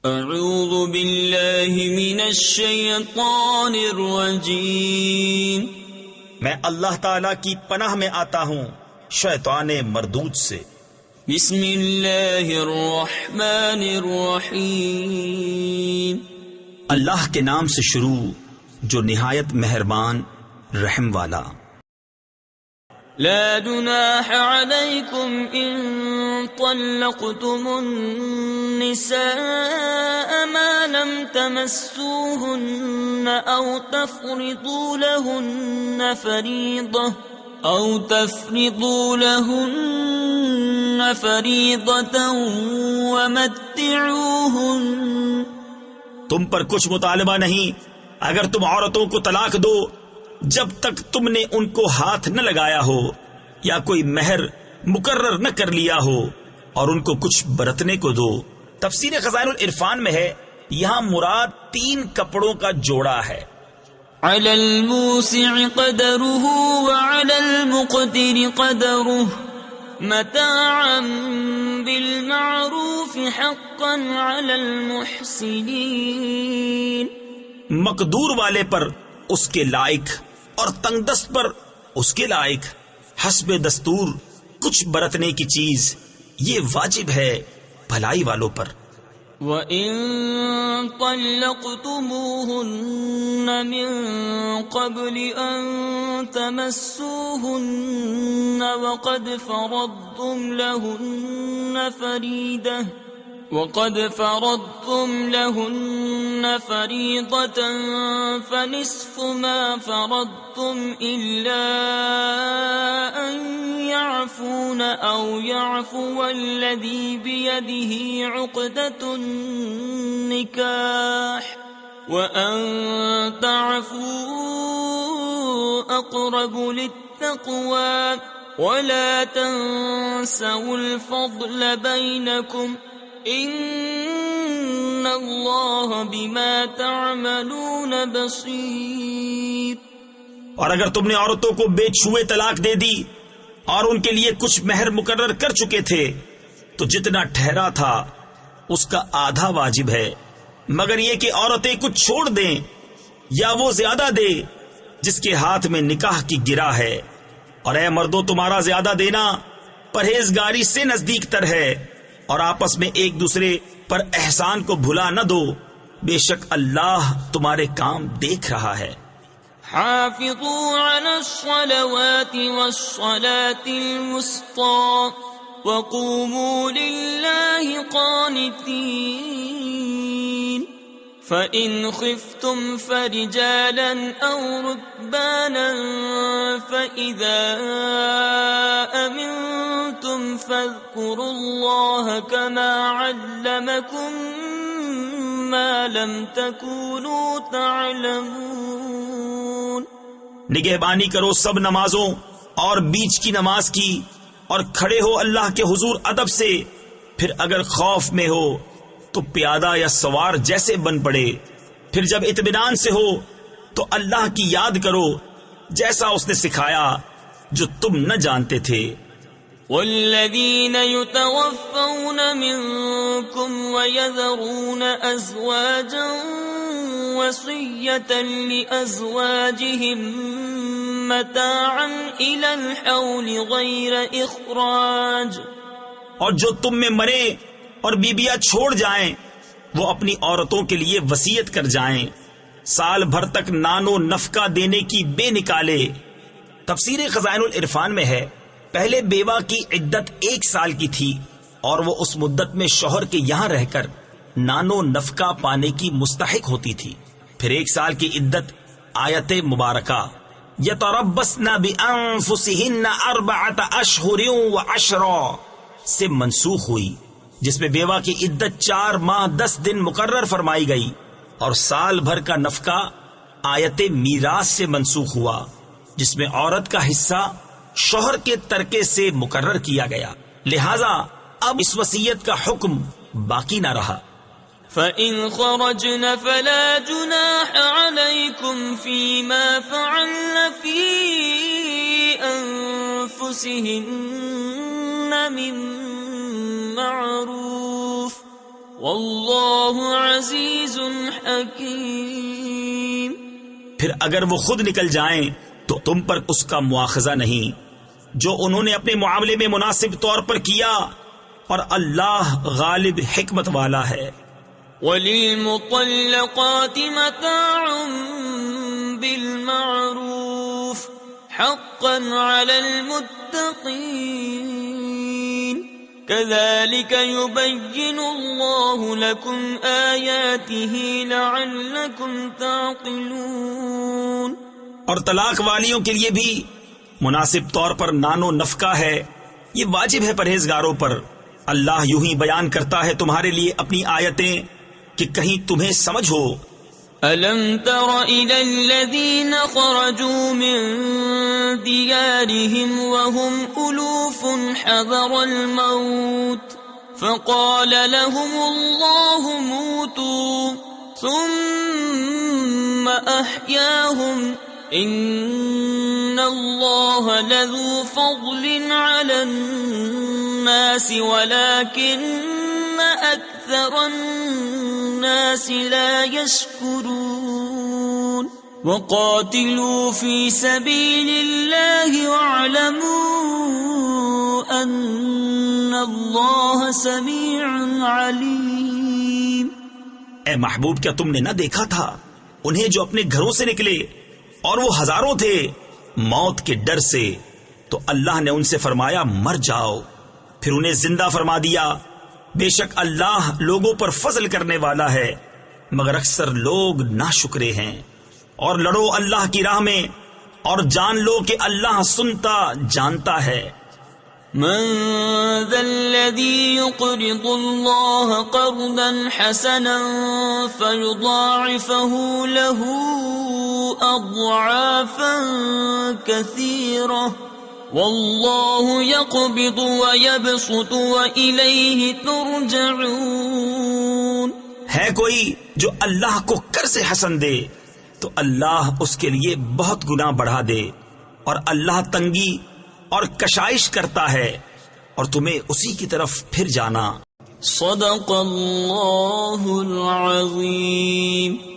اعوذ باللہ من الشیطان الرجیم، میں اللہ تعالی کی پناہ میں آتا ہوں شیطان مردود سے۔ بسم اللہ الرحمن الرحیم، اللہ کے نام سے شروع جو نہایت مہربان رحم والا۔ لا جناح علیکم ان طلقتم النساء ما لم تمسوهن او تفرضوا لهن فریضة ومتعوهن۔ تم پر کچھ مطالبہ نہیں اگر تم عورتوں کو طلاق دو جب تک تم نے ان کو ہاتھ نہ لگایا ہو یا کوئی مہر مقرر نہ کر لیا ہو، اور ان کو کچھ برتنے کو دو۔ تفسیر خزائن العرفان میں ہے یہاں مراد 3 کپڑوں کا جوڑا ہے۔ علی الموسع قدره وعلی المقتر قدره متاعا بالمعروف حقا علی المحسنین۔ مقدور والے پر اس کے لائق اور تنگ دست پر اس کے لائق، حسب دستور کچھ برتنے کی چیز یہ واجب ہے بھلائی والوں پر۔ وَإِن طَلَّقْتُمُوهُنَّ مِن قَبْلِ أَن تَمَسُّوهُنَّ وَقَدْ فَرَضْتُمْ لَهُنَّ فَرِيضَةً فَنِصْفُ مَا فَرَضْتُمْ إِلَّا أَن يَعْفُونَ أَوْ يَعْفُوَ الَّذِي بِيَدِهِ عُقْدَةُ النِّكَاحِ وَأَن تَعْفُوا أَقْرَبُ لِلتَّقْوَى وَلَا تَنسَوُا الْفَضْلَ بَيْنَكُمْ ان اللہ بما تعملون بصیر۔ اور اگر تم نے عورتوں کو بے چھوئے طلاق دے دی اور ان کے لیے کچھ مہر مقرر کر چکے تھے تو جتنا ٹھہرا تھا اس کا آدھا واجب ہے، مگر یہ کہ عورتیں کچھ چھوڑ دیں یا وہ زیادہ دے جس کے ہاتھ میں نکاح کی گرہ ہے۔ اور اے مردوں تمہارا زیادہ دینا پرہیزگاری سے نزدیک تر ہے، اور آپس میں ایک دوسرے پر احسان کو بھلا نہ دو، بے شک اللہ تمہارے کام دیکھ رہا ہے۔ حافظوا على الصلوات والصلاة الوسطى وقوموا لله قانتين فإن خفتم فرجالا أو ركبانا فإذا أمنتم فاذكروا الله كما علمكم ما لم تكونوا تعلمون۔ نگہبانی کرو سب نمازوں اور بیچ کی نماز کی، اور کھڑے ہو اللہ کے حضور ادب سے، پھر اگر خوف میں ہو تو پیادہ یا سوار جیسے بن پڑے، پھر جب اطمینان سے ہو تو اللہ کی یاد کرو جیسا اس نے سکھایا جو تم نہ جانتے تھے۔ والذین یتوفون منکم ویذرون ازواجا وصیة لأزواجهم متاعا الى الحول غیر اخراج۔ اور جو تم میں مرے اور بیبیاں چھوڑ جائیں وہ اپنی عورتوں کے لیے وصیت کر جائیں سال بھر تک نانو نفقہ دینے کی بے نکالے۔ تفسیر خزائن العرفان میں ہے پہلے بیوہ کی عدت 1 سال کی تھی اور وہ اس مدت میں شوہر کے یہاں رہ کر نانو نفقہ پانے کی مستحق ہوتی تھی۔ پھر 1 سال کی عدت آیت مبارکہ یتربصن بانفسہن 4 اشہر وعشرا سے منسوخ ہوئی، جس میں بیوہ کی عدت 4 ماہ 10 دن مقرر فرمائی گئی، اور سال بھر کا نفقہ آیت میراث سے منسوخ ہوا جس میں عورت کا حصہ شوہر کے ترکے سے مقرر کیا گیا، لہذا اب اس وصیت کا حکم باقی نہ رہا۔ فَإِنْ خَرَجْنَ فَلَا جُنَاحَ عَلَيْكُمْ فِيمَا فَعَلْنَ فِي أَنفُسِهِنَّ مِن مَّعْرُوفٍ واللہ عزیز حکیم۔ پھر اگر وہ خود نکل جائیں تو تم پر اس کا مواخذہ نہیں جو انہوں نے اپنے معاملے میں مناسب طور پر کیا، اور اللہ غالب حکمت والا ہے۔ وَلِلْمُطَلَّقَاتِ مَتَاعٌ بِالْمَعْرُوفِ حَقًّا عَلَى الْمُتَّقِينَ كَذَلِكَ يُبَيِّنُ اللَّهُ لَكُمْ آيَاتِهِ لَعَلَّكُمْ تَعْقِلُونَ۔ اور طلاق والیوں کے لیے بھی مناسب طور پر نان و نفقہ ہے، یہ واجب ہے پرہیزگاروں پر۔ اللہ یوں ہی بیان کرتا ہے تمہارے لیے اپنی آیتیں کہ کہیں تمہیں سمجھ ہو۔ أَلَمْ تَرَ إِلَى الَّذِينَ خَرَجُوا مِن دِيَارِهِمْ وَهُمْ أُلُوفٌ حَذَرَ الْمَوْتِ فَقَالَ لَهُمُ اللَّهُ مُوتُوا ثُمَّ أَحْيَاهُمْ إِنَّ اللَّهَ لَذُو فَضْلٍ عَلَى النَّاسِ وَلَكِنَّ أَكْثَرَ النَّاسِ لَا يَشْكُرُونَ۔ وَقَاتِلُوا فِي سَبِيلِ اللَّهِ وَاعْلَمُوا أَنَّ اللَّهَ سَمِيعٌ عَلِيمٌ۔ اے محبوب، کیا تم نے نہ دیکھا تھا انہیں جو اپنے گھروں سے نکلے اور وہ ہزاروں تھے موت کے ڈر سے، تو اللہ نے ان سے فرمایا مر جاؤ، پھر انہیں زندہ فرما دیا۔ بے شک اللہ لوگوں پر فضل کرنے والا ہے، مگر اکثر لوگ ناشکرے ہیں۔ اور لڑو اللہ کی راہ میں اور جان لو کہ اللہ سنتا جانتا ہے۔ من ذا الذي يقرض الله قرضا حسنا فيضاعفه له أضعافا كثيرة والله يقبض ويبسط وإليه ترجعون۔ ہے کوئی جو اللہ کو قرض حسن دے تو اللہ اس کے لیے بہت گناہ بڑھا دے، اور اللہ تنگی اور کشائش کرتا ہے اور تمہیں اسی کی طرف پھر جانا۔ صدق اللہ العظیم۔